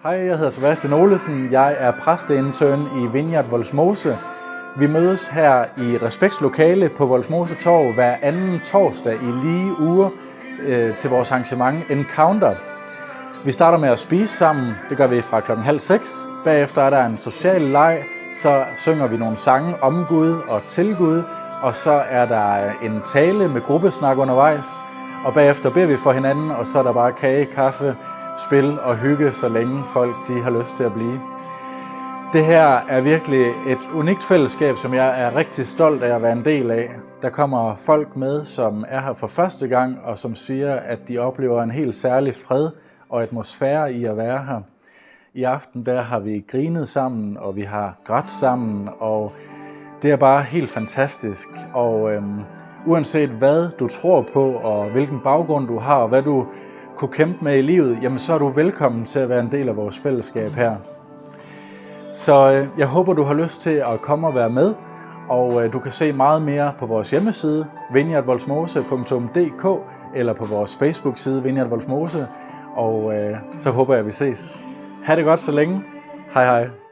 Hej, jeg hedder Sebastian Olesen. Jeg er præsteintern i Vineyard Vollsmose. Vi mødes her i Respekts lokale på Vollsmose Torv hver anden torsdag i lige uger til vores arrangement Encounter. Vi starter med at spise sammen. Det gør vi fra 5:30. Bagefter er der en social leg. Så synger vi nogle sange om Gud og til Gud. Og så er der en tale med gruppesnak undervejs. Og bagefter beder vi for hinanden, og så er der bare kage, kaffe, spil og hygge, så længe folk de har lyst til at blive. Det her er virkelig et unikt fællesskab, som jeg er rigtig stolt af at være en del af. Der kommer folk med, som er her for første gang, og som siger, at de oplever en helt særlig fred og atmosfære i at være her. I aften der har vi grinet sammen, og vi har grædt sammen, og det er bare helt fantastisk. Og uanset hvad du tror på, og hvilken baggrund du har, og hvad du kunne kæmpe med i livet, jamen så er du velkommen til at være en del af vores fællesskab her. Så jeg håber, du har lyst til at komme og være med, og du kan se meget mere på vores hjemmeside, vineyardvollsmose.dk, eller på vores Facebook-side, Vineyard Vollsmose, og så håber jeg, at vi ses. Ha' det godt så længe. Hej hej.